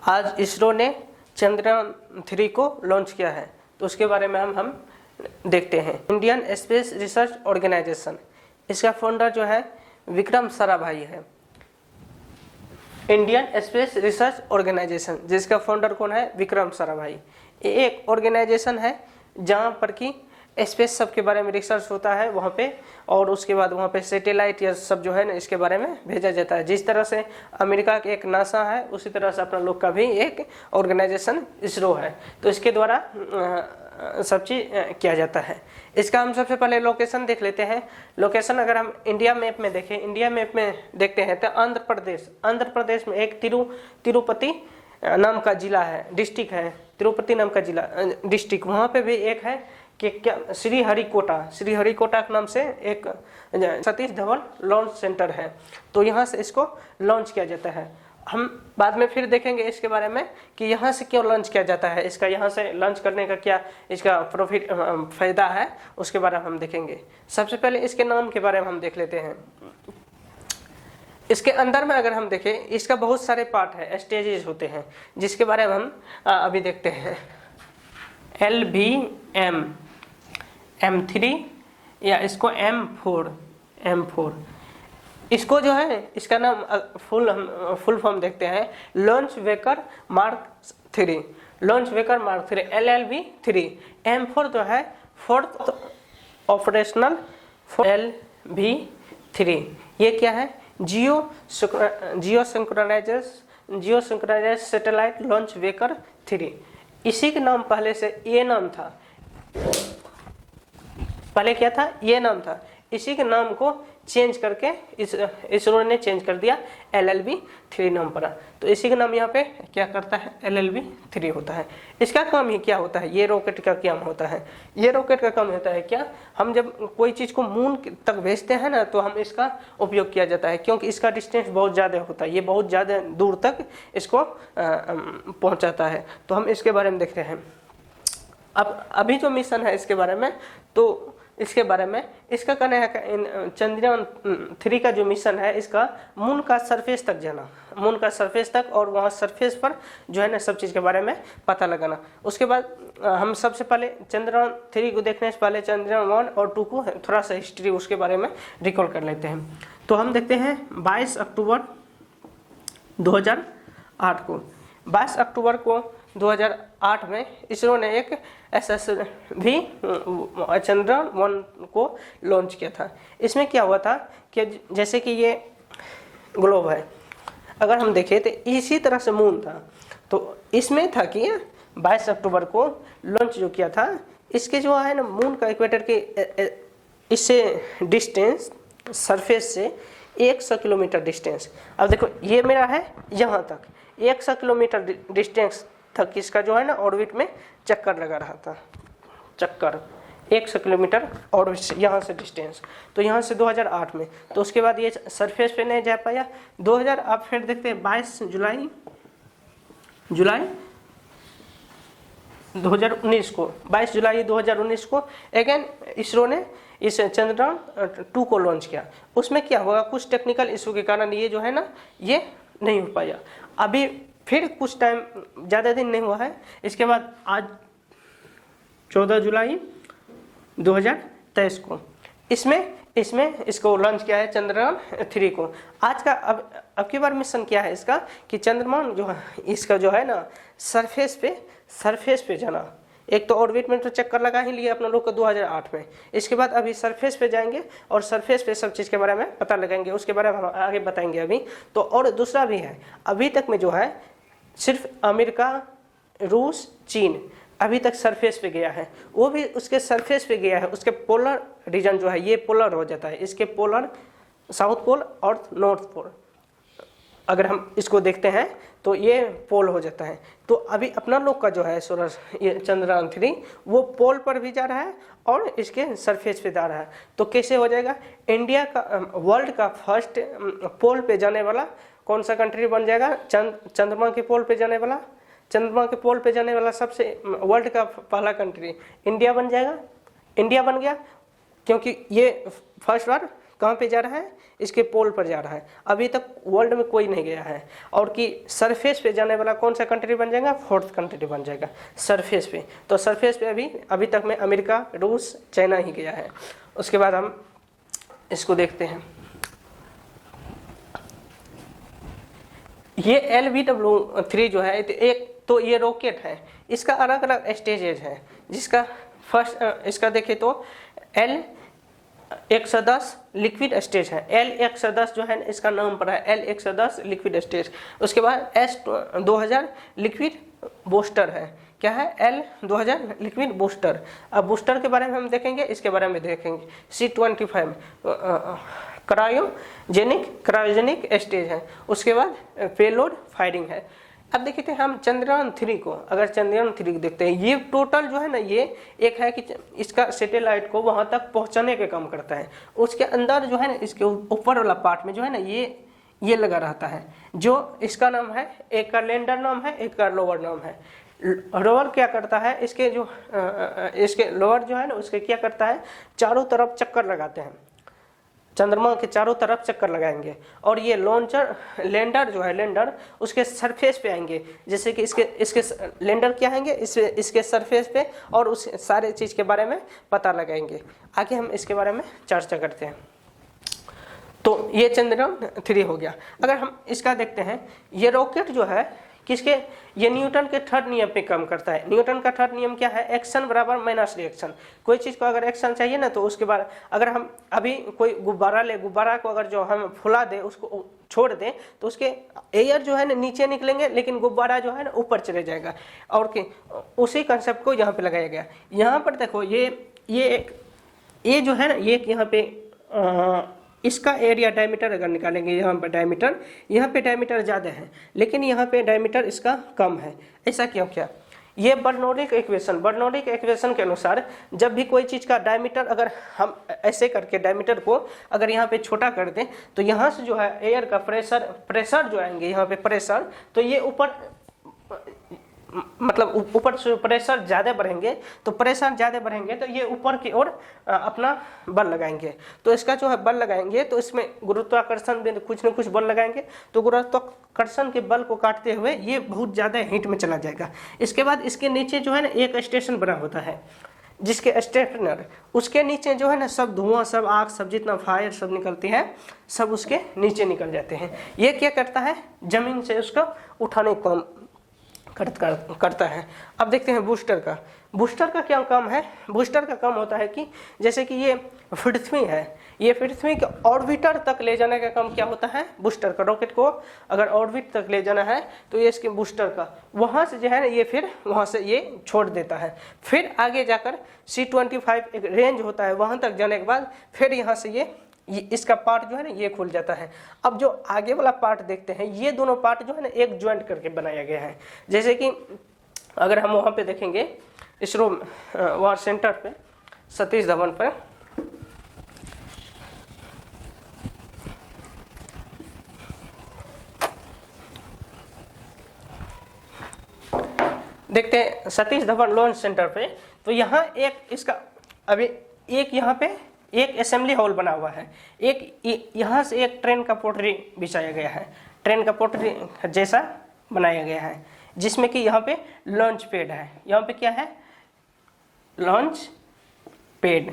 आज इसरो ने चंद्रयान 3 को लॉन्च किया है, तो उसके बारे में हम देखते हैं। इंडियन स्पेस रिसर्च ऑर्गेनाइजेशन, इसका फाउंडर जो है विक्रम साराभाई है। इंडियन स्पेस रिसर्च ऑर्गेनाइजेशन जिसका फाउंडर कौन है? विक्रम साराभाई। ये एक ऑर्गेनाइजेशन है जहाँ पर कि स्पेस सब के बारे में रिसर्च होता है वहाँ पे, और उसके बाद वहाँ पे सैटेलाइट या सब जो है ना इसके बारे में भेजा जाता है। जिस तरह से अमेरिका का एक नासा है उसी तरह से अपना लोग का भी एक ऑर्गेनाइजेशन इसरो है, तो इसके द्वारा सब चीज़ किया जाता है। इसका हम सबसे पहले लोकेशन देख लेते हैं। लोकेशन अगर हम इंडिया मैप में देखें, इंडिया मैप में देखते हैं तो आंध्र प्रदेश में एक तिरुपति नाम का जिला है, डिस्ट्रिक्ट है, तिरुपति नाम का जिला डिस्ट्रिक्ट। वहाँ पे भी एक है कि क्या श्रीहरिकोटा के नाम से एक सतीश धवन लॉन्च सेंटर है, तो यहाँ से इसको लॉन्च किया जाता है। हम बाद में फिर देखेंगे इसके बारे में कि यहाँ से क्यों लॉन्च किया जाता है, इसका यहाँ से लॉन्च करने का क्या इसका प्रॉफिट फायदा है, उसके बारे में हम देखेंगे। सबसे पहले इसके नाम के बारे में हम देख लेते हैं। इसके अंदर में अगर हम देखें, इसका बहुत सारे पार्ट है, स्टेजेस होते हैं, जिसके बारे में हम अभी देखते हैं। LVM, M3 या इसको M4, इसको जो है इसका नाम फुल फॉर्म देखते हैं, launch waker mark 3, LLV3। M4 जो है फोर्थ ऑपरेशनल LV3। ये क्या है? जियो सिंक्रोनाइज सैटेलाइट लॉन्च वेकर 3। इसी के नाम पहले से ये नाम था, पहले क्या था? ये नाम था। इसी के नाम को चेंज करके इसरो ने चेंज कर दिया, LLV3 नाम पड़ा। तो इसी का नाम यहाँ पे क्या करता है? LLV3 होता है। इसका काम ही क्या होता है? ये रॉकेट का काम होता है। ये रॉकेट का काम होता है क्या? हम जब कोई चीज़ को मून तक भेजते हैं ना, तो हम इसका उपयोग किया जाता है, क्योंकि इसका डिस्टेंस बहुत ज़्यादा होता है, ये बहुत ज़्यादा दूर तक इसको पहुँचाता है। तो हम इसके बारे में देखते हैं। अब अभी जो मिशन है इसके बारे में, तो इसके बारे में इसका कहना है कि चंद्रयान 3 का जो मिशन है इसका मून का सरफेस तक जाना, मून का सरफेस तक, और वहाँ सरफेस पर जो है ना सब चीज़ के बारे में पता लगाना। उसके बाद हम सबसे पहले चंद्रयान 3 को देखने से पहले चंद्रयान 1 और 2 को थोड़ा सा हिस्ट्री उसके बारे में रिकॉल कर लेते हैं। तो हम देखते हैं 22 अक्टूबर 2008 को, 22 अक्टूबर को 2008 में इसरो ने एक SSV चंद्रयान 1 को लॉन्च किया था। इसमें क्या हुआ था कि जैसे कि ये ग्लोब है, अगर हम देखें तो इसी तरह से मून था, तो इसमें था कि 22 अक्टूबर को लॉन्च जो किया था, इसके जो है ना मून का इक्वेटर के इससे डिस्टेंस सरफेस से 100 किलोमीटर डिस्टेंस। अब देखो ये मेरा है यहाँ तक 100 किलोमीटर डिस्टेंस तक इसका जो है ना ऑर्बिट में चक्कर लगा रहा था, चक्कर 100 किलोमीटर और यहाँ से डिस्टेंस। तो यहाँ से 2008 में, तो उसके बाद ये सरफेस पे नहीं जा पाया। 2000 आप फिर देखते हैं 22 जुलाई 2019 को, 22 जुलाई 2019 को अगेन इसरो ने इस चंद्रयान 2 को लॉन्च किया। उसमें क्या हुआ, कुछ टेक्निकल इशू के कारण ये जो है ना ये नहीं हो पाया। अभी फिर कुछ टाइम, ज़्यादा दिन नहीं हुआ है, इसके बाद आज 14 जुलाई 2023 को इसमें इसको लॉन्च किया है चंद्रयान 3 को। आज का अब की बार मिशन क्या है इसका कि चंद्रयान जो है इसका जो है ना सरफेस पे जाना। एक तो ऑर्बिट में तो चक्कर लगा ही लिया अपना लोग को 2008 में, इसके बाद अभी सरफेस पे जाएंगे और सरफेस पे सब चीज़ के बारे में पता लगाएंगे, उसके बारे में हम आगे बताएंगे अभी। तो और दूसरा भी है, अभी तक में जो है सिर्फ अमेरिका, रूस, चीन अभी तक सरफेस पे गया है, वो भी उसके सरफेस पे गया है। उसके पोलर रीजन जो है ये पोलर हो जाता है, इसके पोलर साउथ पोल और नॉर्थ पोल अगर हम इसको देखते हैं तो ये पोल हो जाता है। तो अभी अपना लोग का जो है ये चंद्रयान 3 वो पोल पर भी जा रहा है और इसके सरफेस पे जा रहा है। तो कैसे हो जाएगा? इंडिया का वर्ल्ड का फर्स्ट पोल पे जाने वाला कौन सा कंट्री बन जाएगा? चंद्रमा के पोल पे जाने वाला, चंद्रमा के पोल पे जाने वाला सबसे वर्ल्ड का पहला कंट्री इंडिया बन जाएगा। इंडिया बन गया क्योंकि ये फर्स्ट बार कहाँ पे जा रहा है, इसके पोल पर जा रहा है। अभी तक वर्ल्ड में कोई नहीं गया है। और कि सरफेस पे जाने वाला कौन सा कंट्री बन जाएगा, फोर्थ कंट्री बन जाएगा सरफेस पे। तो सरफेस पे अभी तक में अमेरिका, रूस, चाइना ही गया है। उसके बाद हम इसको देखते हैं, ये LVW-3 जो है एक तो ये रॉकेट है, इसका अलग अलग स्टेजेज है। जिसका फर्स्ट इसका देखें तो L110 लिक्विड स्टेज है। L110 जो है इसका नाम पड़ा है, L110 लिक्विड स्टेज। उसके बाद S2000 लिक्विड बूस्टर है। क्या है, L2000 लिक्विड बूस्टर। अब बूस्टर के बारे में हम देखेंगे, इसके बारे में देखेंगे। C25 क्रायोजेनिक स्टेज है। उसके बाद पेलोड फायरिंग है। अब देखते हैं हम चंद्रयान 3 को, अगर चंद्रयान 3 को देखते हैं, ये टोटल जो है ना, ये एक है कि इसका सैटेलाइट को वहां तक पहुंचाने के काम करता है। उसके अंदर जो है ना, इसके ऊपर वाला पार्ट में जो है ना, ये लगा रहता है, जो इसका नाम है, एक का लैंडर नाम है, एक का रोवर नाम है। रोवर क्या करता है, इसके रोवर जो है ना, उसके क्या करता है, चारों तरफ चक्कर लगाते हैं, चंद्रमा के चारों तरफ चक्कर लगाएंगे। और ये लैंडर जो है, लैंडर उसके सरफेस पे आएंगे। जैसे कि इसके लैंडर क्या आएंगे, इसके सरफेस पे, और उस सारे चीज के बारे में पता लगाएंगे। आगे हम इसके बारे में चर्चा करते हैं। तो ये चंद्रयान 3 हो गया। अगर हम इसका देखते हैं, ये रॉकेट जो है किसके, ये न्यूटन के थर्ड नियम पे काम करता है। न्यूटन का थर्ड नियम क्या है, एक्शन बराबर माइनस रिएक्शन। कोई चीज को अगर एक्शन चाहिए ना, तो उसके बाद अगर हम अभी कोई गुब्बारा ले, गुब्बारा को अगर जो हम फुला दे, उसको छोड़ दें, तो उसके एयर जो है ना नीचे निकलेंगे, लेकिन गुब्बारा जो है ना ऊपर चले जाएगा। और उसी कंसेप्ट को यहाँ पे लगाया गया। यहाँ पर देखो, ये जो है ना, ये यहाँ पे इसका एरिया डायमीटर अगर निकालेंगे, यहाँ पे डायमीटर ज़्यादा है, लेकिन यहाँ पे डायमीटर इसका कम है। ऐसा क्यों क्या, ये बर्नौली इक्वेशन के अनुसार जब भी कोई चीज़ का डायमीटर, अगर हम ऐसे करके डायमीटर को अगर यहाँ पे छोटा कर दें, तो यहाँ से जो है एयर का प्रेशर जो आएंगे, यहाँ पे प्रेशर, तो ये ऊपर, मतलब ऊपर से प्रेशर ज़्यादा बढ़ेंगे, तो ये ऊपर की ओर अपना बल लगाएंगे। तो इसका जो है बल लगाएंगे, तो इसमें गुरुत्वाकर्षण भी कुछ न कुछ बल लगाएंगे, तो गुरुत्वाकर्षण के बल को काटते हुए ये बहुत ज़्यादा हीट में चला जाएगा। इसके बाद इसके नीचे जो है ना, एक स्टेशन बना होता है, जिसके स्टेशनर, उसके नीचे जो है ना, सब धुआं, सब आग, सब जितना फायर सब निकलती है, सब उसके नीचे निकल जाते हैं। ये क्या करता है, जमीन से उसको उठाने का करता है। अब देखते हैं बूस्टर का क्या काम है। बूस्टर का काम होता है कि जैसे कि ये पृथ्वी है, ये पृथ्वी के ऑर्बिटर तक ले जाने का काम क्या होता है, बूस्टर का। रॉकेट को अगर ऑर्बिट तक ले जाना है, तो ये इसके बूस्टर का, वहाँ से जो है ना, ये फिर वहाँ से ये छोड़ देता है। फिर आगे जाकर C25 एक रेंज होता है, वहाँ तक जाने के बाद फिर यहाँ से ये इसका पार्ट जो है ना, ये खुल जाता है। अब जो आगे वाला पार्ट देखते हैं, ये दोनों पार्ट जो है ना, एक ज्वाइंट करके बनाया गया है। जैसे कि अगर हम वहाँ पे देखेंगे, इसरो वार सेंटर पे, सतीश धवन पर, देखते हैं सतीश धवन लॉन्च सेंटर पे, तो यहाँ एक इसका अभी एक यहाँ पे एक असेंबली हॉल बना हुआ है। एक यहाँ से एक ट्रेन का पटरी बिछाया गया है, ट्रेन का पटरी जैसा बनाया गया है, जिसमें कि यहाँ पे लॉन्च पैड है। यहाँ पे क्या है, लॉन्च पैड,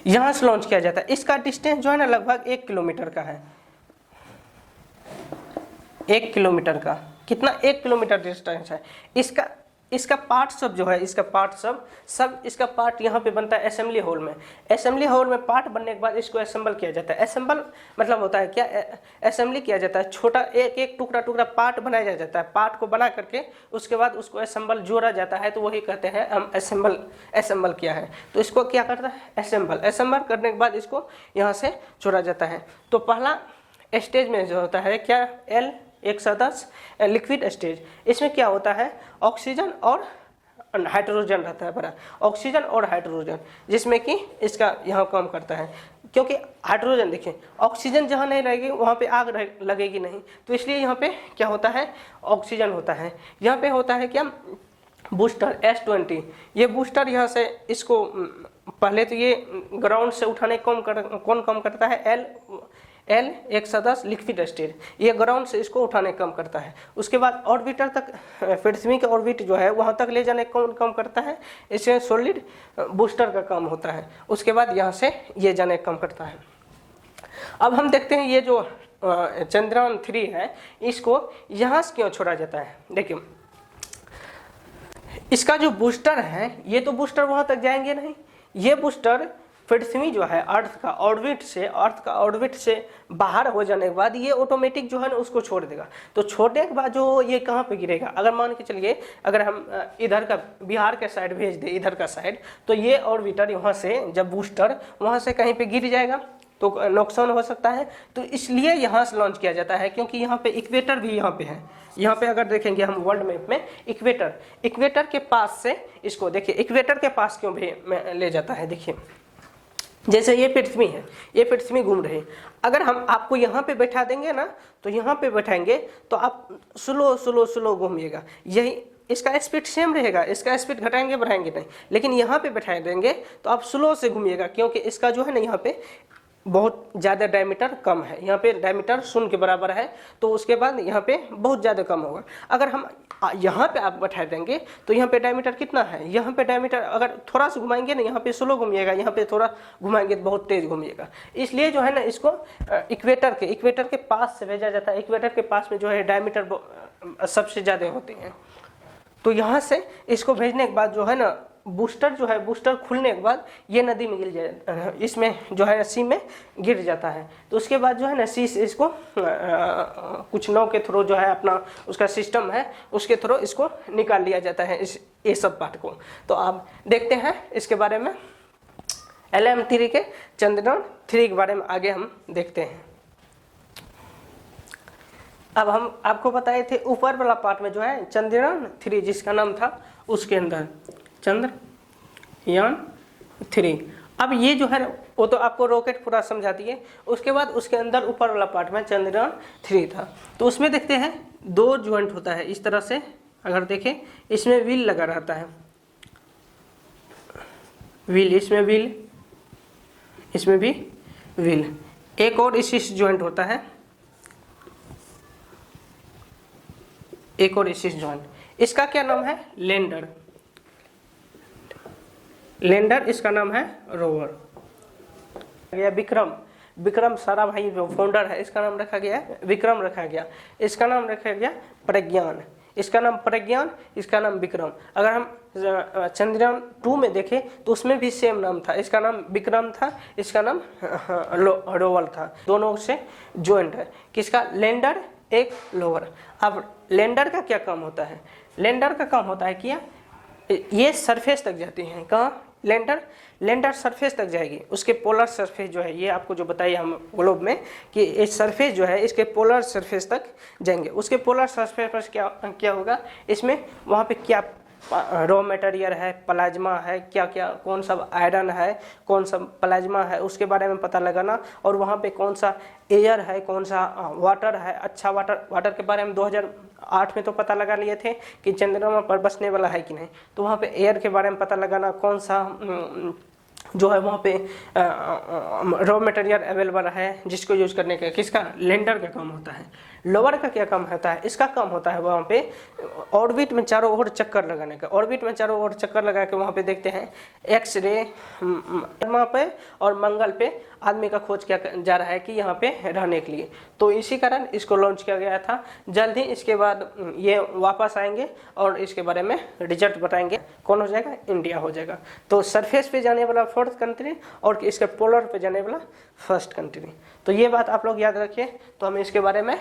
यहाँ से लॉन्च किया जाता है। इसका डिस्टेंस जो है ना, लगभग 1 किलोमीटर का है। 1 किलोमीटर का, कितना, 1 किलोमीटर डिस्टेंस है। इसका पार्ट सब जो है, इसका पार्ट सब इसका पार्ट यहाँ पे बनता है असेंबली हॉल में। असेंबली हॉल में पार्ट बनने के बाद इसको असेंबल किया जाता है। असेंबल मतलब होता है क्या, असेंबली किया जाता है, छोटा एक टुकड़ा पार्ट बनाया जाता है। पार्ट को बना करके उसके बाद उसको असेंबल जोड़ा जाता है, तो वही कहते हैं हम असेंबल किया है। तो इसको क्या करता है, असेंबल करने के बाद इसको यहाँ से जोड़ा जाता है। तो पहला स्टेज में जो होता है क्या, L110 लिक्विड स्टेज। इसमें क्या होता है, ऑक्सीजन और हाइड्रोजन रहता है, बड़ा ऑक्सीजन और हाइड्रोजन, जिसमें कि इसका यहाँ काम करता है। क्योंकि हाइड्रोजन देखिए, ऑक्सीजन जहाँ नहीं रहेगी वहाँ पे आग लगेगी नहीं, तो इसलिए यहाँ पे क्या होता है, ऑक्सीजन होता है। यहाँ पे होता है क्या, बूस्टर S20, ये बूस्टर यहाँ से इसको पहले तो ये ग्राउंड से उठाने कौन कम करता है, एल 110 लिक्विड स्टेट, ये ग्राउंड से इसको उठाने कम करता है। उसके बाद ऑर्बिटर तक, पृथ्वी के ऑर्बिट जो है वहाँ तक ले जाने कौन कम करता है, इसमें सॉलिड बूस्टर का काम होता है। उसके बाद यहाँ से ये जाने कम करता है। अब हम देखते हैं ये जो चंद्रयान 3 है, इसको यहाँ से क्यों छोड़ा जाता है। देखिए इसका जो बूस्टर है, ये तो बूस्टर वहाँ तक जाएंगे नहीं, ये बूस्टर पृथ्वी जो है अर्थ का ऑर्बिट से बाहर हो जाने के बाद ये ऑटोमेटिक जो है ना उसको छोड़ देगा। तो छोड़ने के बाद जो ये कहाँ पे गिरेगा, अगर मान के चलिए अगर हम इधर का बिहार के साइड भेज दे, इधर का साइड, तो ये ऑर्बिटर यहाँ से जब बूस्टर वहाँ से कहीं पे गिर जाएगा तो नुकसान हो सकता है। तो इसलिए यहाँ से लॉन्च किया जाता है, क्योंकि यहाँ पे इक्वेटर भी यहाँ पे है। यहाँ पे अगर देखेंगे हम वर्ल्ड मैप में इक्वेटर के पास से इसको देखिए, इक्वेटर के पास क्यों ले जाता है। देखिए जैसे ये पृथ्वी है, ये पृथ्वी घूम रही है, अगर हम आपको यहाँ पे बैठा देंगे ना, तो यहाँ पे बैठाएंगे तो आप स्लो घूमिएगा, यही इसका स्पीड सेम रहेगा, इसका स्पीड घटाएंगे बढ़ाएंगे नहीं। लेकिन यहाँ पे बैठा देंगे तो आप स्लो से घूमिएगा, क्योंकि इसका जो है ना यहाँ पे बहुत ज़्यादा डायमीटर कम है, यहाँ पे डायमीटर 0 के बराबर है, तो उसके बाद यहाँ पे बहुत ज़्यादा कम होगा। अगर हम यहाँ पे आप बैठा देंगे तो यहाँ पे डायमीटर कितना है, यहाँ पे डायमीटर अगर थोड़ा सा घुमाएंगे ना, यहाँ पे स्लो घूमिएगा, यहाँ पे थोड़ा घुमाएंगे तो बहुत तेज घूमिएगा। इसलिए जो है ना इसको इक्वेटर के पास से भेजा जाता है। इक्वेटर के पास में जो है डायमीटर सबसे ज़्यादा होते हैं। तो यहाँ से इसको भेजने के बाद जो है ना बूस्टर खुलने के बाद ये नदी में गिर जाए, इसमें जो है सी में गिर जाता है। तो उसके बाद जो है ना सी से इसको कुछ नाव के थ्रू जो है अपना उसका सिस्टम है, उसके थ्रू इसको निकाल लिया जाता है ये सब पार्ट को। तो आप देखते हैं इसके बारे में, LM3 के चंद्रयान 3 के बारे में आगे हम देखते हैं। अब हम आपको बताए थे ऊपर वाला पार्ट में जो है चंद्रयान 3 जिसका नाम था, उसके अंदर चंद्रयान 3। अब ये जो है वो तो आपको रॉकेट पूरा समझा दिए। उसके बाद उसके अंदर ऊपर वाला पार्ट में चंद्रयान 3 था, तो उसमें देखते हैं 2 जॉइंट होता है इस तरह से। अगर देखें इसमें व्हील लगा रहता है, व्हील, इसमें व्हील, इसमें भी व्हील। एक और इस जॉइंट होता है, एक और इस जॉइंट, इसका क्या नाम है, लैंडर, इसका नाम है रोवर। विक्रम सारा भाई जो फाउंडर है, इसका नाम रखा गया है विक्रम रखा गया। इसका नाम रखा गया प्रज्ञान, इसका नाम प्रज्ञान, इसका नाम विक्रम। अगर हम चंद्रयान 2 में देखें तो उसमें भी सेम नाम था, इसका नाम विक्रम था, इसका नाम रोवर था। दोनों से जॉइंट है, किसका, लैंडर एक लोअर। अब लैंडर का क्या काम होता है, लैंडर का काम होता है कि ये सरफेस तक जाती हैं। कहाँ, लैंडर सरफेस तक जाएगी, उसके पोलर सरफेस जो है, ये आपको जो बताइए हम ग्लोब में कि ये सरफेस जो है इसके पोलर सरफेस तक जाएंगे। उसके पोलर सरफेस पर क्या होगा, इसमें वहाँ पे क्या रॉ मटेरियल है, प्लाज्मा है, क्या क्या कौन सा आयरन है, कौन सा प्लाज्मा है, उसके बारे में पता लगाना। और वहाँ पे कौन सा एयर है, कौन सा वाटर है, अच्छा वाटर के बारे में 2008 में तो पता लगा लिए थे कि चंद्रमा पर बसने वाला है कि नहीं। तो वहाँ पे एयर के बारे में पता लगाना, कौन सा जो है वहाँ पे रॉ मटेरियल अवेलेबल है जिसको यूज करने का, किसका, लैंडर का काम होता है। लोअर का क्या काम होता है, इसका काम होता है वहाँ पे ऑर्बिट में चारों ओर चक्कर लगाने का। ऑर्बिट में चारों ओर चक्कर लगा के वहाँ पे देखते हैं एक्सरे पे और मंगल पे आदमी का खोज किया जा रहा है कि यहाँ पे रहने के लिए। तो इसी कारण इसको लॉन्च किया गया था। जल्द ही इसके बाद ये वापस आएंगे और इसके बारे में रिजल्ट बताएंगे। कौन हो जाएगा, इंडिया हो जाएगा। तो सरफेस पे जाने वाला 4th कंट्री और इसके पोलर पे जाने वाला 1st कंट्री। तो ये बात आप लोग याद रखिए। तो हम इसके बारे में